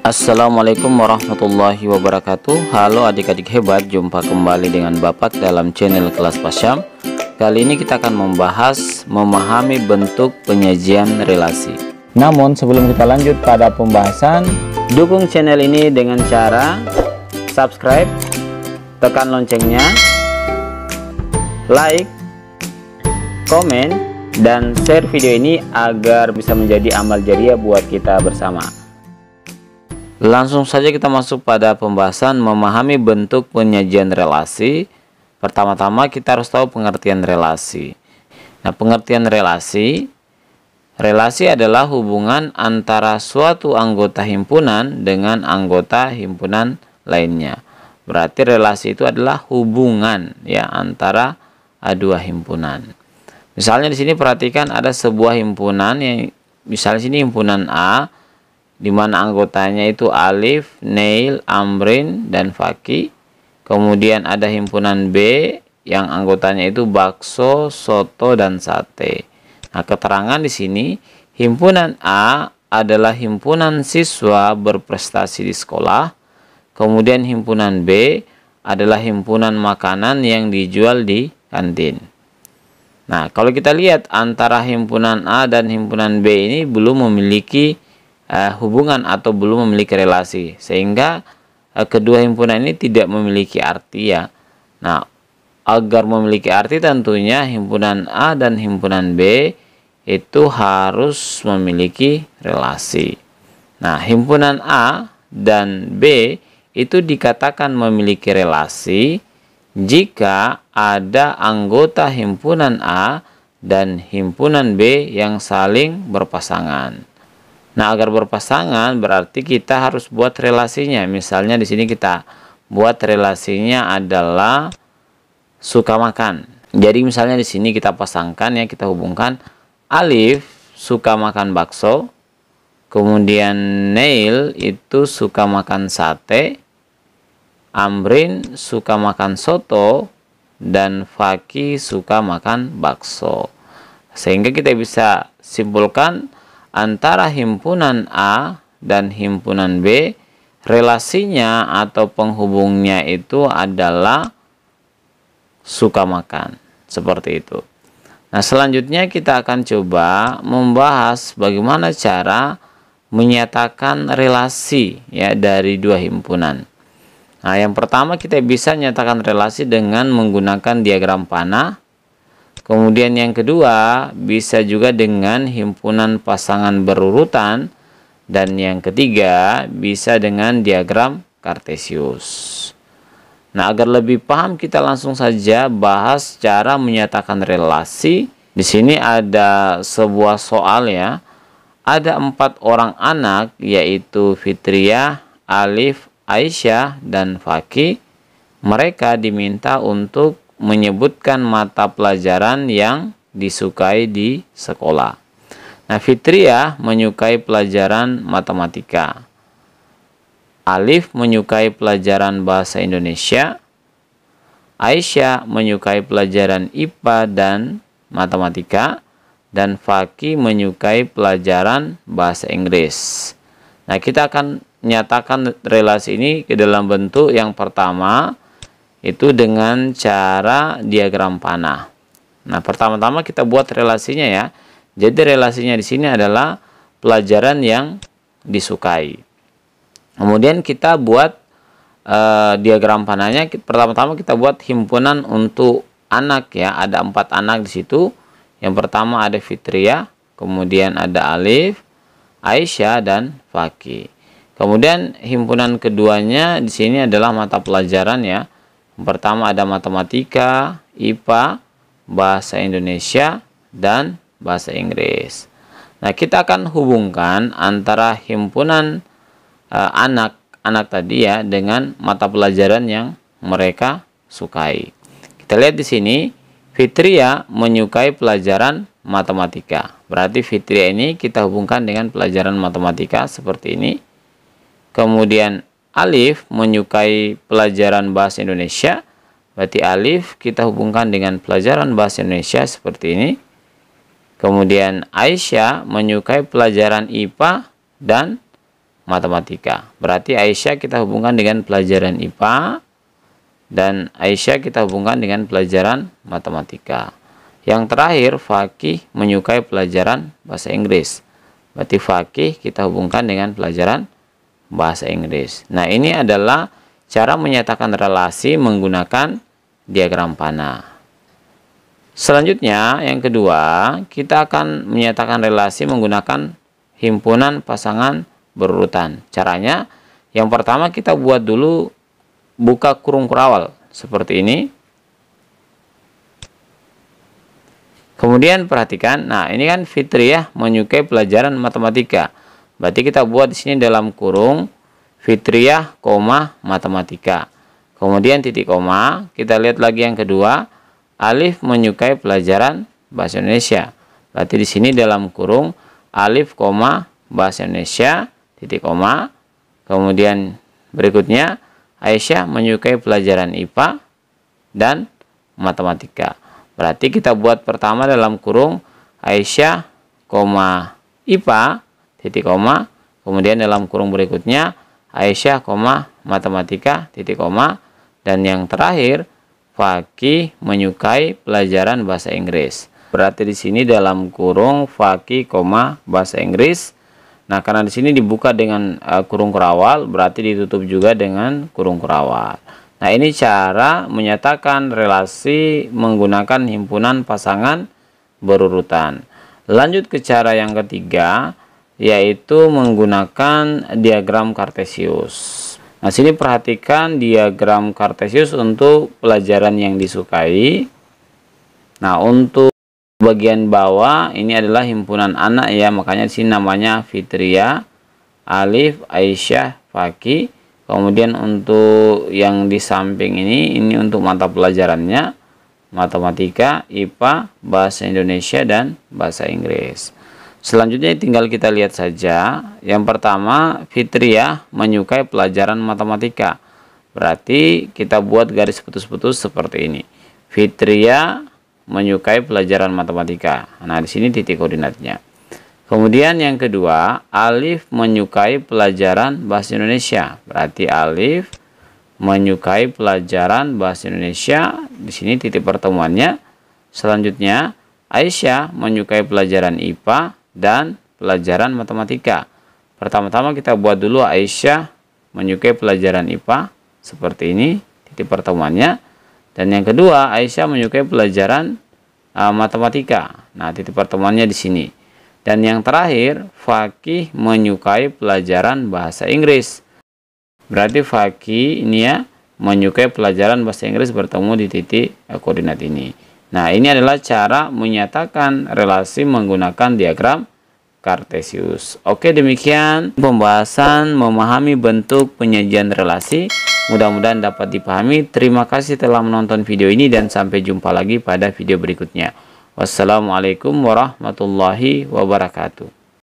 Assalamualaikum warahmatullahi wabarakatuh. Halo adik-adik hebat, jumpa kembali dengan Bapak dalam channel Kelas Pasyam. Kali ini kita akan membahas memahami bentuk penyajian relasi. Namun sebelum kita lanjut pada pembahasan, dukung channel ini dengan cara subscribe, tekan loncengnya, like, komen, dan share video ini agar bisa menjadi amal jariah buat kita bersama. Langsung saja kita masuk pada pembahasan memahami bentuk penyajian relasi. Pertama-tama kita harus tahu pengertian relasi. Nah, pengertian relasi adalah hubungan antara suatu anggota himpunan dengan anggota himpunan lainnya. Berarti relasi itu adalah hubungan ya antara dua himpunan. Misalnya di sini perhatikan ada sebuah himpunan yang misalnya sini himpunan A, di mana anggotanya itu Alif, Neil, Amrin, dan Faki. Kemudian ada himpunan B yang anggotanya itu bakso, soto, dan sate. Nah, keterangan di sini himpunan A adalah himpunan siswa berprestasi di sekolah. Kemudian himpunan B adalah himpunan makanan yang dijual di kantin. Nah, kalau kita lihat antara himpunan A dan himpunan B ini belum memiliki hubungan atau belum memiliki relasi, sehingga kedua himpunan ini tidak memiliki arti ya. Nah, agar memiliki arti tentunya himpunan A dan himpunan B itu harus memiliki relasi. Nah, himpunan A dan B itu dikatakan memiliki relasi jika ada anggota himpunan A dan himpunan B yang saling berpasangan. Nah, agar berpasangan berarti kita harus buat relasinya. Misalnya di sini kita buat relasinya adalah suka makan. Jadi misalnya di sini kita pasangkan ya, kita hubungkan Alif suka makan bakso, kemudian Neil itu suka makan sate, Amrin suka makan soto, dan Faki suka makan bakso. Sehingga kita bisa simpulkan antara himpunan A dan himpunan B, relasinya atau penghubungnya itu adalah suka makan. Seperti itu. Nah, selanjutnya kita akan coba membahas bagaimana cara menyatakan relasi ya dari dua himpunan. Nah, yang pertama kita bisa menyatakan relasi dengan menggunakan diagram panah. Kemudian yang kedua bisa juga dengan himpunan pasangan berurutan, dan yang ketiga bisa dengan diagram kartesius. Nah, agar lebih paham kita langsung saja bahas cara menyatakan relasi. Di sini ada sebuah soal ya. Ada 4 orang anak yaitu Fitriah, Alif, Aisyah, dan Faki. Mereka diminta untuk menyebutkan mata pelajaran yang disukai di sekolah. Nah, Fitriah menyukai pelajaran matematika. Alif menyukai pelajaran bahasa Indonesia. Aisyah menyukai pelajaran IPA dan matematika. Dan Faki menyukai pelajaran bahasa Inggris. Nah, kita akan menyatakan relasi ini ke dalam bentuk yang pertama, itu dengan cara diagram panah. Nah, pertama-tama kita buat relasinya ya. Jadi relasinya di sini adalah pelajaran yang disukai. Kemudian kita buat diagram panahnya. Pertama-tama kita buat himpunan untuk anak ya. Ada 4 anak di situ. Yang pertama ada Fitriah, kemudian ada Alif, Aisyah, dan Faki. Kemudian himpunan keduanya di sini adalah mata pelajaran ya. Pertama ada matematika, IPA, bahasa Indonesia, dan bahasa Inggris. Nah, kita akan hubungkan antara himpunan anak-anak tadi ya dengan mata pelajaran yang mereka sukai. Kita lihat di sini, Fitriah menyukai pelajaran matematika. Berarti Fitriah ini kita hubungkan dengan pelajaran matematika seperti ini. Kemudian Alif menyukai pelajaran bahasa Indonesia. Berarti Alif kita hubungkan dengan pelajaran bahasa Indonesia seperti ini. Kemudian Aisyah menyukai pelajaran IPA dan matematika. Berarti Aisyah kita hubungkan dengan pelajaran IPA dan Aisyah kita hubungkan dengan pelajaran matematika. Yang terakhir, Fakih menyukai pelajaran bahasa Inggris. Berarti Fakih kita hubungkan dengan pelajaran bahasa Inggris. Nah, ini adalah cara menyatakan relasi menggunakan diagram panah. Selanjutnya, yang kedua, kita akan menyatakan relasi menggunakan himpunan pasangan berurutan. Caranya, yang pertama kita buat dulu buka kurung kurawal seperti ini. Kemudian perhatikan, nah ini kan Fitriyah menyukai pelajaran matematika. Berarti kita buat di sini dalam kurung Fitriyah, matematika. Kemudian titik koma, kita lihat lagi yang kedua, Alif menyukai pelajaran bahasa Indonesia. Berarti di sini dalam kurung Alif, bahasa Indonesia, titik koma. Kemudian berikutnya Aisyah menyukai pelajaran IPA dan matematika. Berarti kita buat pertama dalam kurung Aisyah, IPA, titik koma. Kemudian dalam kurung berikutnya Aisyah, matematika, titik koma. Dan yang terakhir Fakih menyukai pelajaran bahasa Inggris. Berarti di sini dalam kurung Fakih, bahasa Inggris. Nah, karena di sini dibuka dengan kurung kurawal, berarti ditutup juga dengan kurung kurawal. Nah, ini cara menyatakan relasi menggunakan himpunan pasangan berurutan. Lanjut ke cara yang ketiga, yaitu menggunakan diagram Kartesius. Nah, sini perhatikan diagram Kartesius untuk pelajaran yang disukai. Nah, untuk bagian bawah ini adalah himpunan anak ya, makanya di sini namanya Fitriyah, Alif, Aisyah, Fakih. Kemudian untuk yang di samping ini untuk mata pelajarannya matematika, IPA, bahasa Indonesia dan bahasa Inggris. Selanjutnya tinggal kita lihat saja. Yang pertama, Fitriyah menyukai pelajaran matematika. Berarti kita buat garis putus-putus seperti ini. Fitriyah menyukai pelajaran matematika. Nah, di sini titik koordinatnya. Kemudian yang kedua, Alif menyukai pelajaran bahasa Indonesia. Berarti Alif menyukai pelajaran bahasa Indonesia. Di sini titik pertemuannya. Selanjutnya, Aisyah menyukai pelajaran IPA dan pelajaran matematika. Pertama-tama kita buat dulu Aisyah menyukai pelajaran IPA. Seperti ini, titik pertemuannya. Dan yang kedua, Aisyah menyukai pelajaran matematika. Nah, titik pertemuannya di sini. Dan yang terakhir, Fakih menyukai pelajaran bahasa Inggris. Berarti Fakih ini ya menyukai pelajaran bahasa Inggris bertemu di titik koordinat ini. Nah, ini adalah cara menyatakan relasi menggunakan diagram Kartesius. Oke, demikian pembahasan memahami bentuk penyajian relasi. Mudah-mudahan dapat dipahami. Terima kasih telah menonton video ini dan sampai jumpa lagi pada video berikutnya. Wassalamualaikum warahmatullahi wabarakatuh.